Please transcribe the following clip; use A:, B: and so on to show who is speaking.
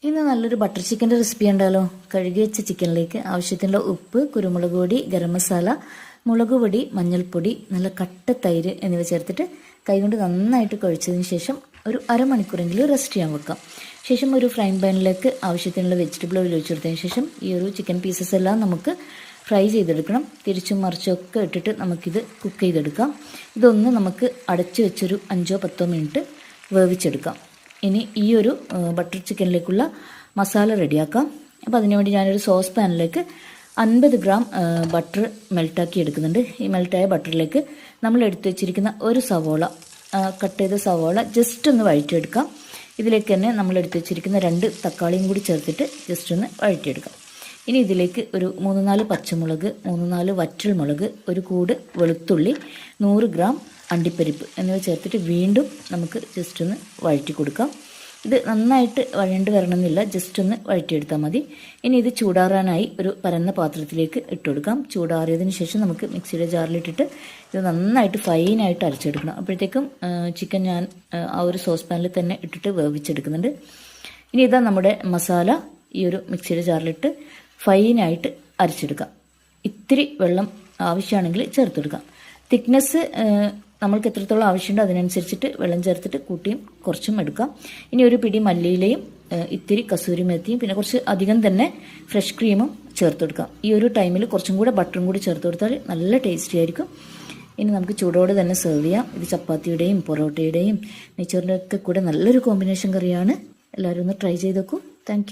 A: ഇന്ന് നല്ലൊരു ബട്ടർ ചിക്കൻ്റെ റെസിപ്പി ഉണ്ടല്ലോ. കഴുകി വെച്ച ചിക്കനിലേക്ക് ആവശ്യത്തിനുള്ള ഉപ്പ്, കുരുമുളക് പൊടി, ഗരം മസാല, മുളക് പൊടി, മഞ്ഞൾപ്പൊടി, നല്ല കട്ട തൈര് എന്നിവ ചേർത്തിട്ട് കൈകൊണ്ട് നന്നായിട്ട് കുഴച്ചതിന് ശേഷം ഒരു അരമണിക്കൂറെങ്കിലും റെസ്റ്റ് ചെയ്യാൻ വെക്കാം. ശേഷം ഒരു ഫ്രൈ പാനിലേക്ക് ആവശ്യത്തിനുള്ള വെജിറ്റബിൾ ഓയിൽ ഒഴിച്ചെടുത്തതിന് ശേഷം ഈ ഒരു ചിക്കൻ പീസസ് എല്ലാം നമുക്ക് ഫ്രൈ ചെയ്തെടുക്കണം. തിരിച്ചും മറിച്ചൊക്കെ ഇട്ടിട്ട് നമുക്കിത് കുക്ക് ചെയ്തെടുക്കാം. ഇതൊന്ന് നമുക്ക് അടച്ചു വെച്ചൊരു 5-10 മിനിറ്റ് വേവിച്ചെടുക്കാം. ഇനി ഈ ഒരു ബട്ടർ ചിക്കനിലേക്കുള്ള മസാല റെഡിയാക്കാം. അപ്പോൾ അതിനുവേണ്ടി ഞാനൊരു സോസ് പാനിലേക്ക് 50 ഗ്രാം ബട്ടർ മെൽട്ടാക്കി എടുക്കുന്നുണ്ട്. ഈ മെൽട്ടായ ബട്ടറിലേക്ക് നമ്മൾ എടുത്തു വെച്ചിരിക്കുന്ന ഒരു സവോള, കട്ട് ചെയ്ത സവോള ജസ്റ്റ് ഒന്ന് വഴറ്റിയെടുക്കാം. ഇതിലേക്ക് തന്നെ നമ്മൾ എടുത്തു വെച്ചിരിക്കുന്ന 2 തക്കാളിയും കൂടി ചേർത്തിട്ട് ജസ്റ്റ് ഒന്ന് വഴറ്റിയെടുക്കാം. ഇനി ഇതിലേക്ക് ഒരു 3-4 പച്ചമുളക്, 3-4 വറ്റൽമുളക്, ഒരു കൂട് വെളുത്തുള്ളി, 100 ഗ്രാം അണ്ടിപ്പരിപ്പ് എന്നിവ ചേർത്തിട്ട് വീണ്ടും നമുക്ക് ജസ്റ്റ് ഒന്ന് വഴറ്റി കൊടുക്കാം. ഇത് നന്നായിട്ട് വഴണ്ട് വരണമെന്നില്ല, ജസ്റ്റ് ഒന്ന് വഴറ്റിയെടുത്താൽ മതി. ഇനി ഇത് ചൂടാറാനായി ഒരു പരന്ന പാത്രത്തിലേക്ക് ഇട്ട് കൊടുക്കാം. ചൂടാറിയതിന് ശേഷം നമുക്ക് മിക്സിയുടെ ജാറിലിട്ടിട്ട് ഇത് നന്നായിട്ട് ഫൈനായിട്ട് അരച്ചെടുക്കണം. അപ്പോഴത്തേക്കും ചിക്കൻ ഞാൻ ആ ഒരു സോസ് പാനിൽ തന്നെ ഇട്ടിട്ട് വേവിച്ചെടുക്കുന്നുണ്ട്. ഇനി ഇതാ നമ്മുടെ മസാല ഈ ഒരു മിക്സിയുടെ ജാറിലിട്ട് ഫൈനായിട്ട് അരച്ചെടുക്കാം. ഇത്തിരി വെള്ളം ആവശ്യമാണെങ്കിൽ ചേർത്തെടുക്കാം. തിക്നെസ് നമ്മൾക്ക് എത്രത്തോളം ആവശ്യമുണ്ടോ അതിനനുസരിച്ചിട്ട് വെള്ളം ചേർത്തിട്ട് കൂട്ടിയും കുറച്ചും എടുക്കാം. ഇനി ഒരു പിടി മല്ലിയിലയും ഇത്തിരി കസൂരി മേത്തിയും പിന്നെ കുറച്ച് അധികം തന്നെ ഫ്രഷ് ക്രീമും ചേർത്ത് കൊടുക്കാം. ഈ ഒരു ടൈമിൽ കുറച്ചും കൂടെ ബട്ടറും കൂടി ചേർത്ത് കൊടുത്താൽ നല്ല ടേസ്റ്റി ആയിരിക്കും. ഇനി നമുക്ക് ചൂടോടെ തന്നെ സെർവ് ചെയ്യാം. ഇത് ചപ്പാത്തിയുടെയും പൊറോട്ടയുടെയും നെയ്ച്ചോറിൻ്റെ ഒക്കെ കൂടെ നല്ലൊരു കോമ്പിനേഷൻ കറിയാണ്. എല്ലാവരും ഒന്ന് ട്രൈ ചെയ്ത് നോക്കൂ. Thank you.